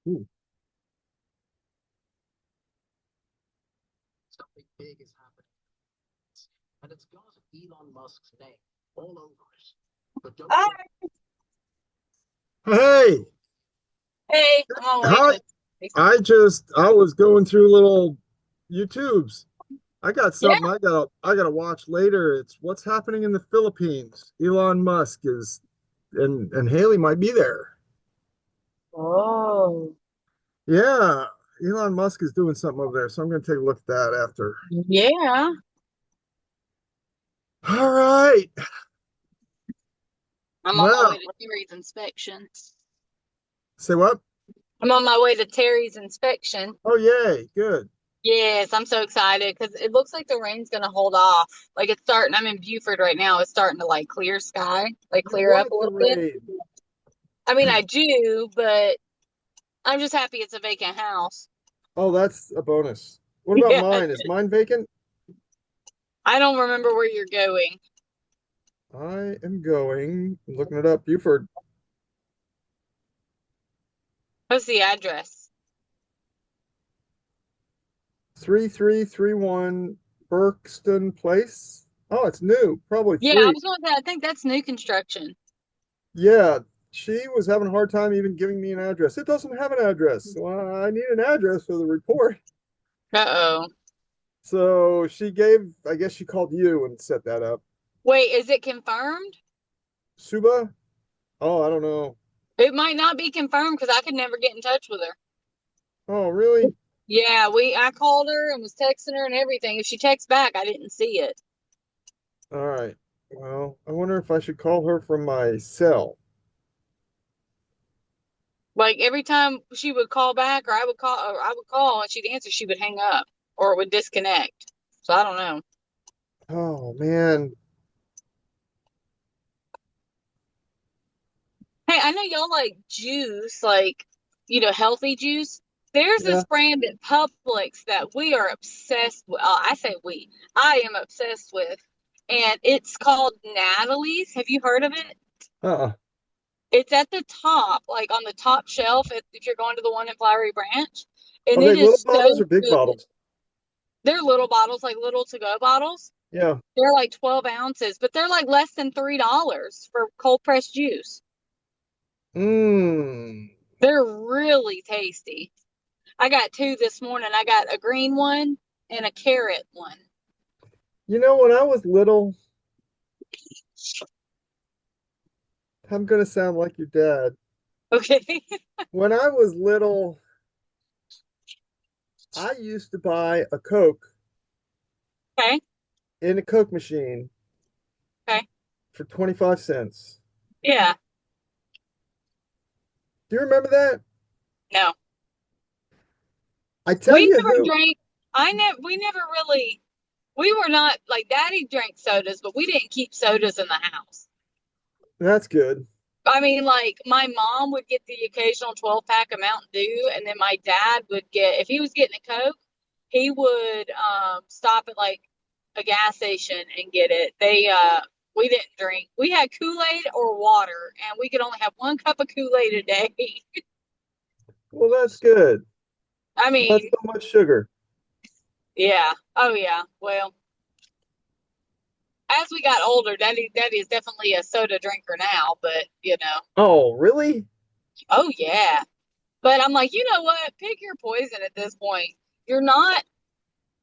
Ooh. Something big is happening, and it's got Elon Musk's name all over it. But don't Hi. Hey, Hey, I'm on my way hi. to. I was going through little YouTubes. I got Yeah. something I gotta watch later. It's what's happening in the Philippines. Elon Musk is and Haley might be there. Oh, Yeah, Elon Musk is doing something over there, so I'm gonna take a look at that after. yeah. All right. I'm on my way Well, to Terry's inspection. say what? I'm on my way to Terry's inspection. Oh, yay, good. Yes, I'm so excited because it looks like the rain's gonna hold off. Like it's starting. I'm in Buford right now. It's starting to like clear sky, like You clear up wanted a the little bit. rain. I mean, I do, but I'm just happy it's a vacant house. Oh, that's a bonus. What about Yeah. mine? Is mine vacant? I don't remember where you're going. I am going, looking it up, Buford. What's the address? 3331 Berkston Place. Oh, it's new, probably Yeah, I three. was going to say, I think that's new construction. Yeah, she was having a hard time even giving me an address. It doesn't have an address. Well, I need an address for the report. Uh-oh. So she gave, I guess she called you and set that up. Wait, is it confirmed? Suba? Oh, I don't know. It might not be confirmed because I could never get in touch with her. Oh, really? Yeah, I called her and was texting her and everything. If she texts back, I didn't see it. All right. Well, I wonder if I should call her from my cell. Like every time she would call back or I would call and she'd answer, she would hang up or it would disconnect. So I don't know. Oh man. Hey, I know y'all like juice, like, healthy juice. There's Yeah. this brand at Publix that we are obsessed with. I say we. I am obsessed with. And it's called Natalie's. Have you heard of it? Uh-uh. It's at the top, like on the top shelf if you're going to the one in Flowery Branch. And Are they it little is bottles so or big good. bottles? They're little bottles, like little to-go bottles. Yeah. They're like 12 ounces, but they're like less than $3 for cold pressed juice. Mmm. They're really tasty. I got two this morning. I got a green one and a carrot one. When I was little, I'm gonna sound like your dad. Okay. When I was little, I used to buy a Coke Okay. in a Coke machine Okay. for 25 cents. Yeah. Do you remember that? No. I tell We you never who, drank. We never really, we were not like daddy drank sodas, but we didn't keep sodas in the house. that's good. I mean, like my mom would get the occasional 12 pack of Mountain Dew, and then my dad would get, if he was getting a Coke, he would stop at like a gas station and get it. We didn't drink. We had Kool-Aid or water, and we could only have one cup of Kool-Aid a day. Well, that's good. I Not mean, so much sugar. yeah. Oh yeah. Well, as we got older, Daddy is definitely a soda drinker now, but Oh, really? oh yeah. But I'm like, you know what? Pick your poison at this point. You're not,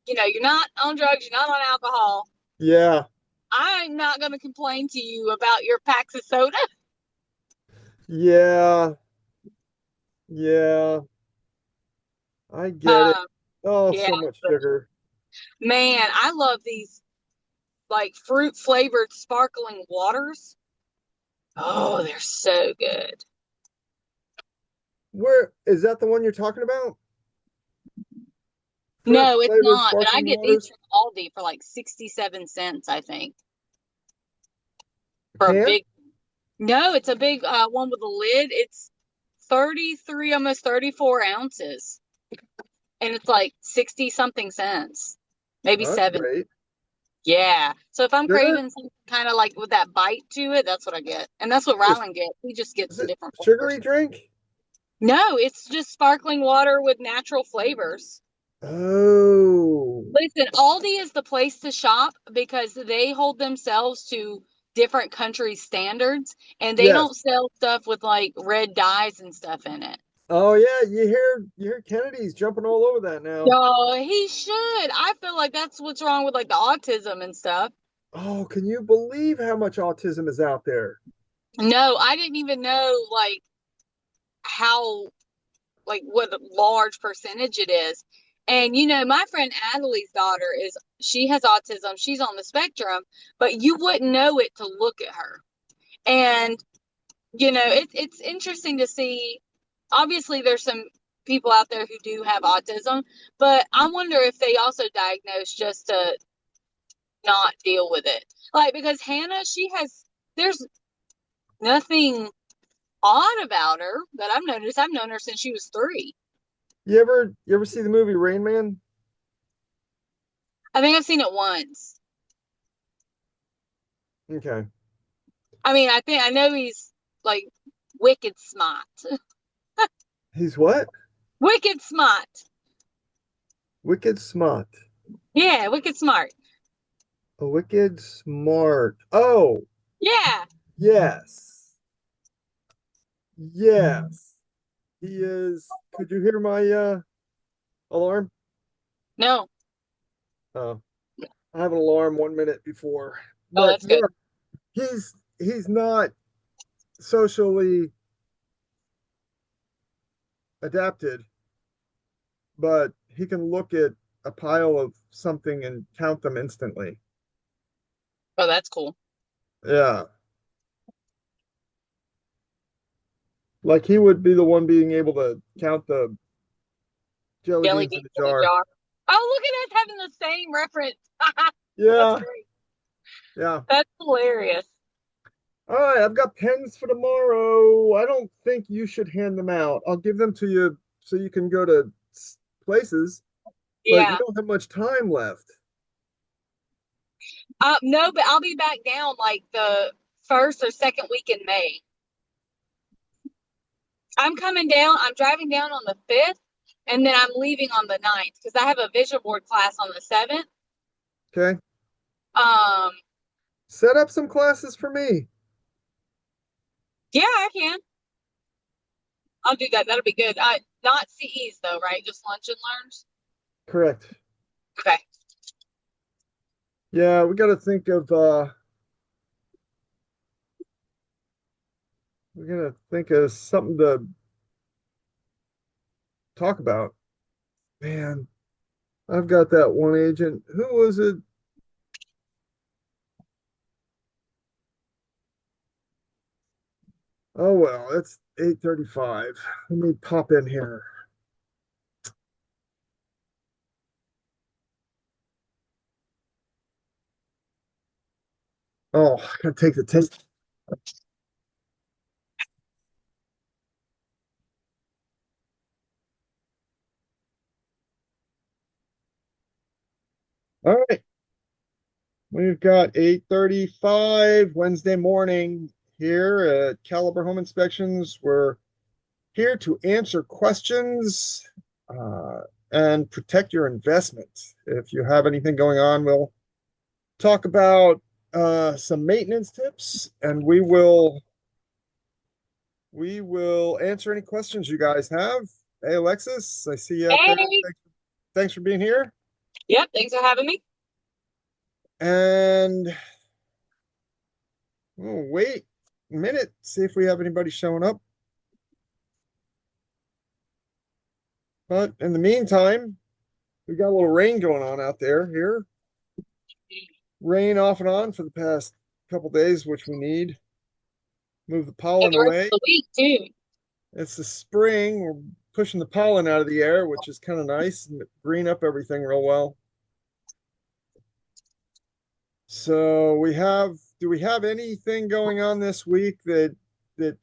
you're not on drugs, you're not on alcohol. Yeah. I'm not going to complain to you about your packs of soda. Yeah. Yeah. I get it. Um, Oh, yeah, so much but sugar. man, I love these like fruit flavored sparkling waters. Oh, they're so good. Where is that the one you're talking about? Fruit No, it's flavored not, but I sparkling get these waters? from Aldi for like 67 cents, I think, for a Can? big. No, it's a big one with a lid. It's 33, almost 34 ounces. And it's like 60 something cents, maybe Oh, that's 7. great. Yeah. So if I'm Sugar? craving something kind of like with that bite to it, that's what I get. And that's what Is, Rylan gets. He just gets is the it different sugary flavors. drink? No, it's just sparkling water with natural flavors. Oh. Listen, Aldi is the place to shop because they hold themselves to different countries' standards and they don't Yes. sell stuff with like red dyes and stuff in it. Oh yeah, you hear Kennedy's jumping all over that now. No, he should. I feel like that's what's wrong with like the autism and stuff. Oh, can you believe how much autism is out there? No, I didn't even know like how like what a large percentage it is. And my friend Adelie's daughter she has autism. She's on the spectrum, but you wouldn't know it to look at her. And it's interesting to see. Obviously, there's some people out there who do have autism, but I wonder if they also diagnose just to not deal with it. Like because Hannah, there's nothing odd about her that I've noticed. I've known her since she was 3. You ever see the movie Rain Man? I think I've seen it once. Okay. I mean, I know he's like wicked smart. He's what? Wicked smart. Wicked smart. Yeah, wicked smart. A wicked smart. Oh, Yeah. yes. Yes. He is. Could you hear my alarm? No. Oh, I have an alarm 1 minute before. Oh, But that's yeah, good. he's not socially adapted, but he can look at a pile of something and count them instantly. Oh, that's cool. Yeah. Like he would be the one being able to count the jelly Jelly beans in beans the in a jar. jar. Oh, look at us having the same reference. That's Yeah, great. yeah. That's hilarious. All right, I've got pens for tomorrow. I don't think you should hand them out. I'll give them to you so you can go to places, but you Yeah. don't have much time left. No, but I'll be back down like the first or second week in May. I'm coming down. I'm driving down on the 5th, and then I'm leaving on the 9th because I have a vision board class on the 7th. Okay. Um, Set up some classes for me. yeah, I can. I'll do that. That'll be good. Not CEs though, right? Just lunch and learns. Correct. Okay. Yeah, we gotta think of something to talk about. Man, I've got that one agent. Who was it? Oh well, it's 8:35. Let me pop in here. Oh, I gotta take the test. All right. We've got 8:35 Wednesday morning here at Calibre Home Inspections. We're here to answer questions uh, and protect your investment. If you have anything going on, we'll talk about some maintenance tips, and we will answer any questions you guys have. Hey, Alexis, I see you out there. Hey. Thanks for being here. Yep. Thanks for having me. And we'll wait a minute, see if we have anybody showing up. But in the meantime, we got a little rain going on out there here. Rain off and on for the past couple days, which we need. Move the And pollen the rest away. of the week too. It's the spring. We're pushing the pollen out of the air, which is kind of nice and green up everything real well. So do we have anything going on this week that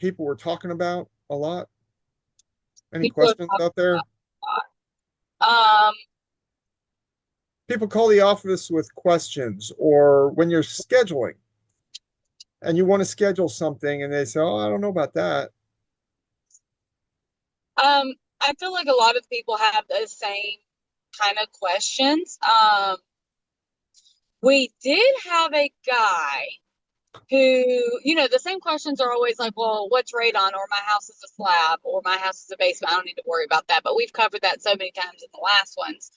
people were talking about a lot? Any People are questions out there? talking about. People call the office with questions, or when you're scheduling and you want to schedule something and they say, "Oh, I don't know about that." I feel like a lot of people have the same kind of questions. We did have a guy who, the same questions are always like, well, what's radon, or my house is a slab, or my house is a basement. I don't need to worry about that. But we've covered that so many times in the last ones.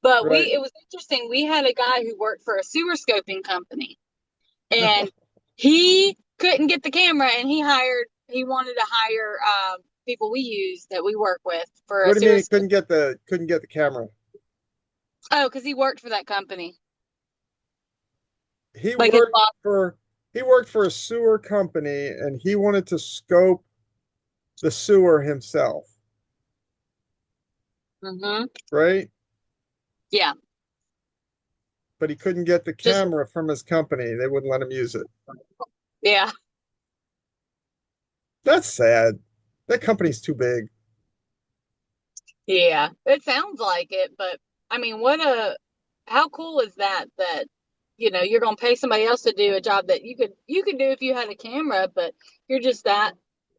But Right. it was interesting. We had a guy who worked for a sewer scoping company, and he couldn't get the camera, and he wanted to hire people we use that we work with for a What do you mean sewer he scope. couldn't get the camera? Oh, because he worked for that company. He Like his worked boss. for he worked for a sewer company and he wanted to scope the sewer himself, Hmm. right? Yeah. But he couldn't get the Just, camera from his company. They wouldn't let him use it. yeah. That's sad. That company's too big. Yeah. It sounds like it, but I mean, how cool is that you're going to pay somebody else to do a job that you could do if you had a camera, but you're just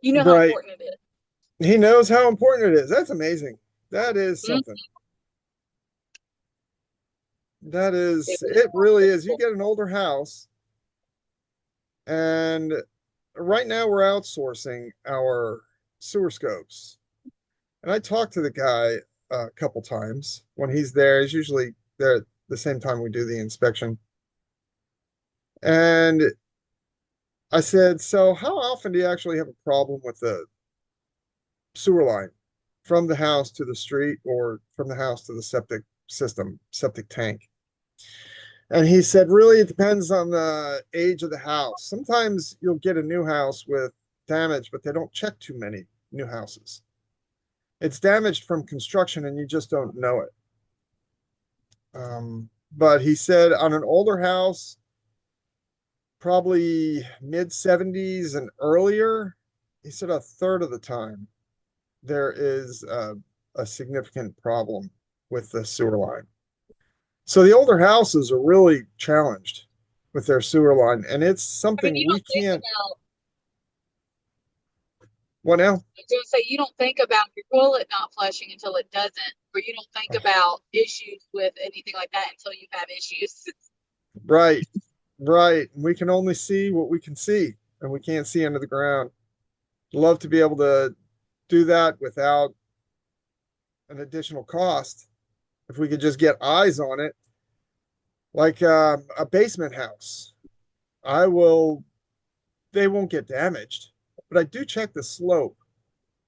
you know how Right. important it He knows how important it is. That's amazing. That is is. something. That It is, was it really really is. You cool. get an older house, and right now we're outsourcing our sewer scopes. And I talked to the guy a couple times when he's there. He's usually there at the same time we do the inspection. And I said, "So how often do you actually have a problem with the sewer line from the house to the street or from the house to the septic system, septic tank?" And he said, "Really, it depends on the age of the house. Sometimes you'll get a new house with damage, but they don't check too new houses. It's damaged from construction and you just don't know it. But he said on an older house, probably mid 70s and earlier, he said a third of the time there is a significant problem with the sewer line. So the older houses are really challenged with their sewer line, and it's I mean, something you we don't think can't. about, What now? I was gonna say, you don't think about your toilet not flushing until it doesn't, or you don't think about issues with anything like that until you have issues. Right, right. We can only see what we can see, and we can't see under the ground. Love to be able to do that without an additional cost. If we could just get eyes on it, like a basement house, I will. They won't get damaged, but I do check the slope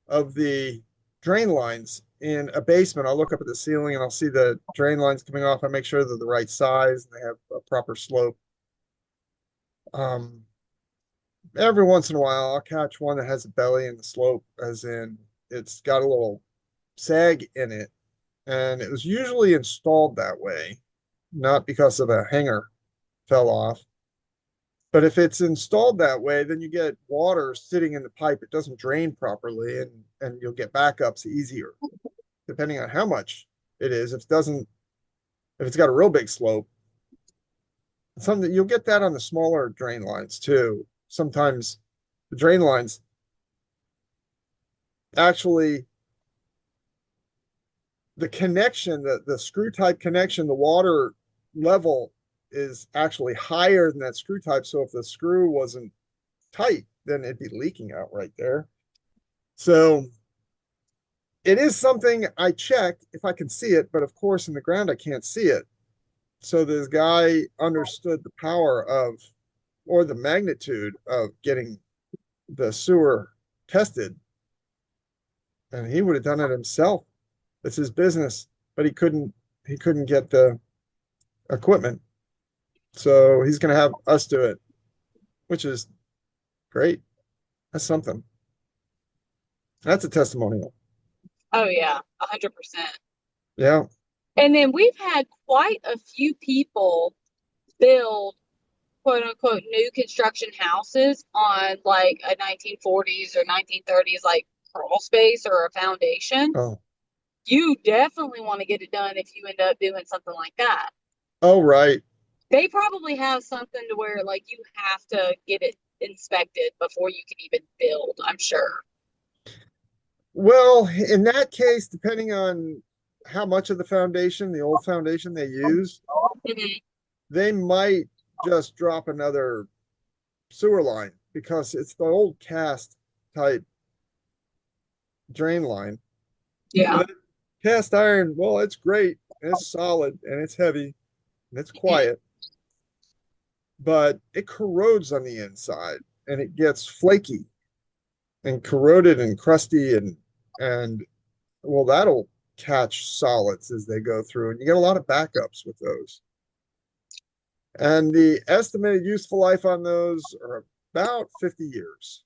of the drain lines in a basement. I'll look up at the ceiling and I'll see the drain lines coming off. I make sure they're the right size and they have a proper slope. Um, every once in a while, I'll catch one that has a belly in the slope, as in it's got a little sag in it. And it was usually installed that way, not because of a hanger fell off. But if it's installed that way, then you get water sitting in the pipe. It doesn't drain properly, and you'll get backups easier, depending on how much it is. If it's got a real big slope, something you'll get that on the smaller drain lines too. Sometimes the drain lines actually the connection, the screw type connection, the water level is actually higher than that screw type. So if the screw wasn't tight, then it'd be leaking out right there. So it is something I check if I can see it, but of course in the ground I can't see it. So this guy understood the power of or the magnitude of getting the sewer tested, and he would have done it himself. It's his business, but he couldn't get the equipment. So he's going to have us do it, which is great. That's something. That's a testimonial. Oh yeah, 100%. Yeah. And then we've had quite a few people build quote unquote new construction houses on like a 1940s or 1930s like crawl space or a foundation. Oh. You definitely want to get it done if you end up doing something like that. Oh, right. They probably have something to where like you have to get it inspected before you can even build, I'm sure. Well, in that case, depending on how much of the foundation, the old foundation they use, Mhm. they might just drop another sewer line because it's the old cast type drain line. Yeah. And cast iron, well, it's great and it's solid and it's heavy and it's Mhm. quiet, but it corrodes on the inside and it gets flaky and corroded and crusty and well, that'll catch solids as they go through, and you get a lot of backups with those. And the estimated useful life on those are about 50 years.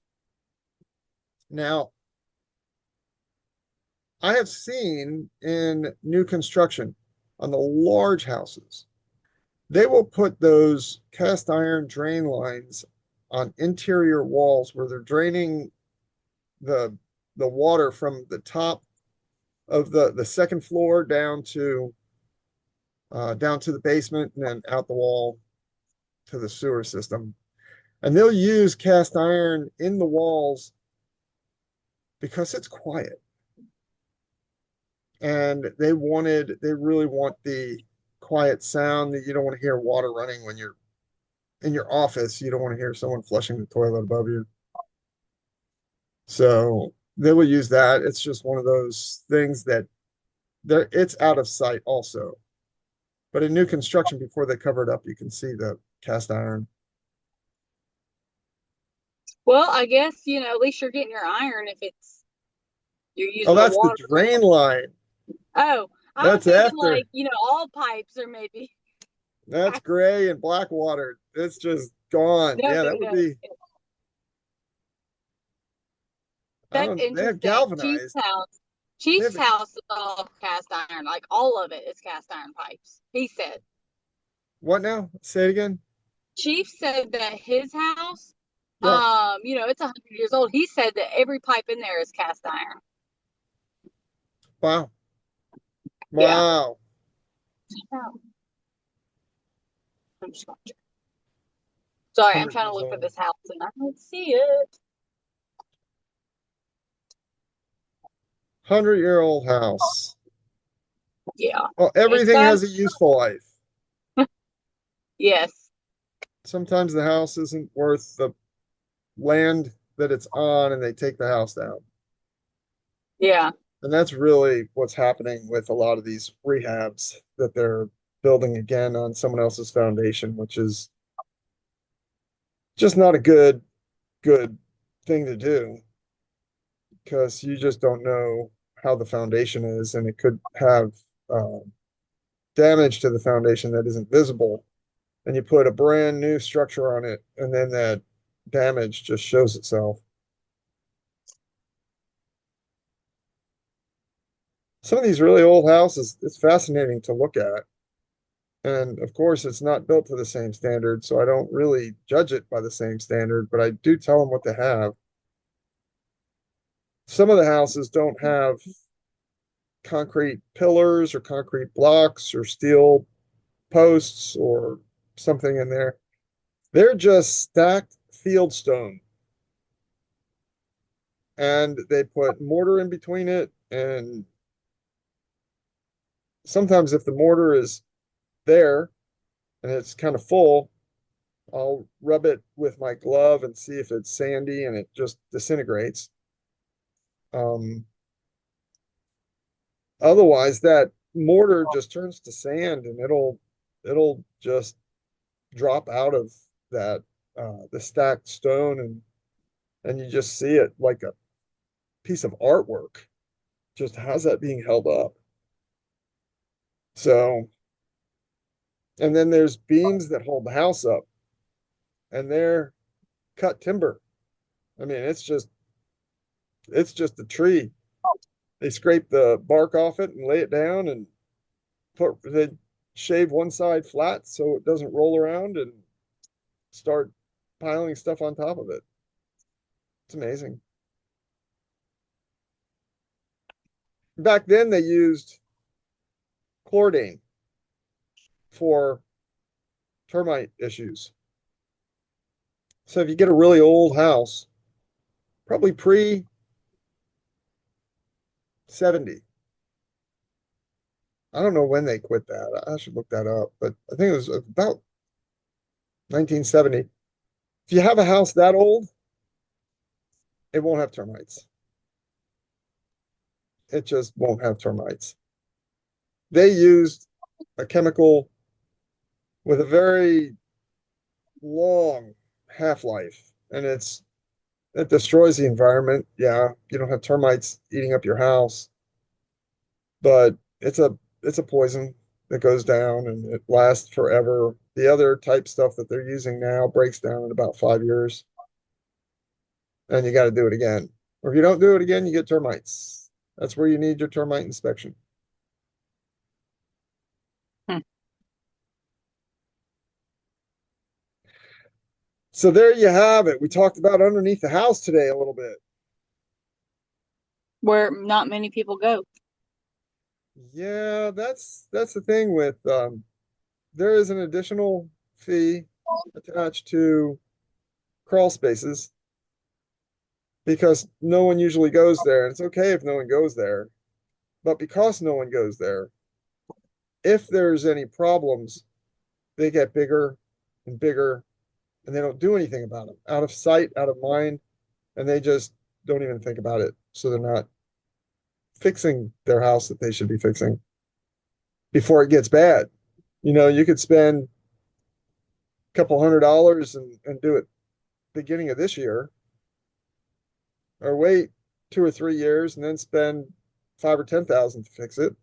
Now, I have seen in new construction on the large houses, they will put those cast iron drain lines on interior walls where they're draining the the water from the top of the second floor down to the basement and then out the wall to the sewer system. And they'll use cast iron in the walls because it's quiet. And they really want the quiet sound that you don't want to hear water running when you're in your office. You don't want to hear someone flushing the toilet above you. So they will use that. It's just one of those things that it's out of sight also. But in new construction, before they cover it up, you can see the cast iron. Well, I guess, at least you're getting your iron if you're Oh, using the that's the water. drain line. Oh, I was That's thinking after. like, all pipes are maybe. That's gray and black water. It's just gone. No, Yeah, no, that would no. be I That's don't, they have interesting. galvanized. They have, Chief's house is all cast iron, like all of it is cast iron pipes. He said. what now? Say it again. Chief said that his house, Yeah. it's 100 years old. He said that every pipe in there is cast iron. Wow. Yeah. Wow. I'm just gonna check. Sorry, I'm 100 trying to years look for old. this house and I don't see it. 100-year-old house. Yeah. Well, It's everything got has a useful life. yes. Sometimes the house isn't worth the land that it's on and they take the house down. Yeah. And that's really what's happening with a lot of these rehabs that they're building again on someone else's foundation, which is just not a good thing to do because you just don't know how the foundation is, and it could have damage to the foundation that isn't visible. And you put a brand new structure on it, and then that damage just shows itself. Some of these really old houses, it's fascinating to look at. And of course, it's not built to the same standard, so I don't really judge it by the same standard, but I do tell them what they have. Some of the houses don't have concrete pillars or concrete blocks or steel posts or something in there. They're just stacked fieldstone, and they put mortar in between it. And sometimes, if the mortar is there and it's kind of full, I'll rub it with my glove and see if it's sandy and it just disintegrates. Um, Otherwise, that mortar just turns to sand and it'll just drop out of that the stacked stone, and you just see it like a piece of artwork. Just how's that being held up? So, and then there's beams that hold the house up, and they're cut timber. I mean, it's just a tree. They scrape the bark off it and lay it down and they shave one side flat so it doesn't roll around and start piling stuff on top of it. It's amazing. Back then they used chlordane for termite issues. So if you get a really old house, probably pre 70, I don't know when they quit that. I should look that up, but I think it was about 1970. If you have a house that old, it won't have termites. It just won't have termites. They used a chemical with a very long half-life, and it destroys the environment. Yeah, you don't have termites eating up your house, but it's a poison that goes down and it lasts forever. The other type stuff that they're using now breaks down in about 5 years, and you got to do it again. Or if you don't do it again, you get termites. That's where you need your termite inspection. Hmm. So there you have it. We talked about underneath the house today a little bit. Where not many people go. Yeah, that's the thing with there is an additional fee attached to crawl spaces because no one usually goes there. And it's okay if no one goes there, but because no one goes there, if there's any problems, they get bigger and bigger and they don't do anything about them. Out of sight, out of mind, and they just don't even think about it. So they're not fixing their house that they should be fixing before it gets bad. You could spend a couple $100 and do it beginning of this year, or wait 2 or 3 years and then spend 5 or 10 thousand to fix it,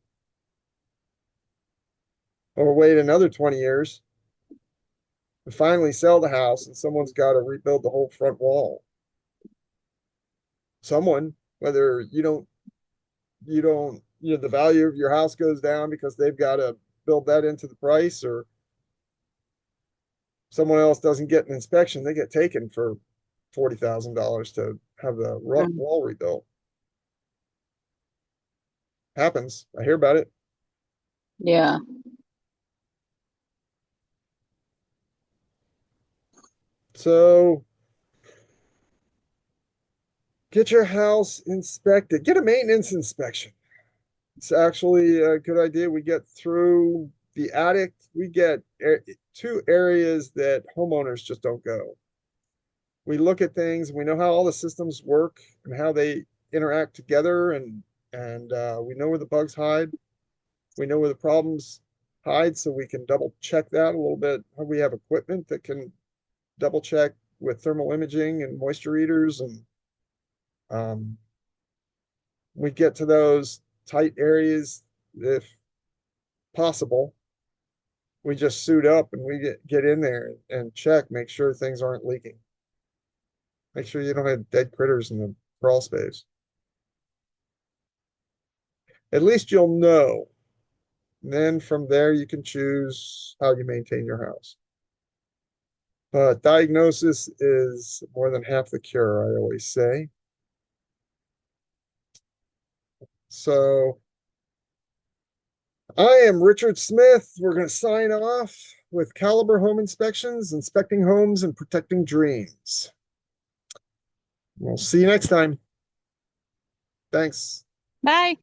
or wait another 20 years and finally sell the house and someone's got to rebuild the whole front wall. someone, whether the value of your house goes down because they've got to build that into the price, or someone else doesn't get an inspection, they get taken for $40,000 to have the Mm. wall rebuilt. Happens. I hear about it. Yeah. So get your house inspected. Get a maintenance inspection. It's actually a good idea. We get through the attic. We get two areas that homeowners just don't go. We look at things. We know how all the systems work and how they interact together, and we know where the bugs hide. We know where the problems hide, so we can double check that a little bit. We have equipment that can double check with thermal imaging and moisture readers, and um, we get to those tight areas if possible. We just suit up and we get in there and check, make sure things aren't leaking. Make sure you don't have dead critters in the crawl space. At least you'll know. And then from there, you can choose how you maintain your house. But diagnosis is more than half the cure, I always say. So I am Richard Smith. We're going to sign off with Calibre Home Inspections, inspecting homes and protecting dreams. We'll see you next time. Thanks. Bye.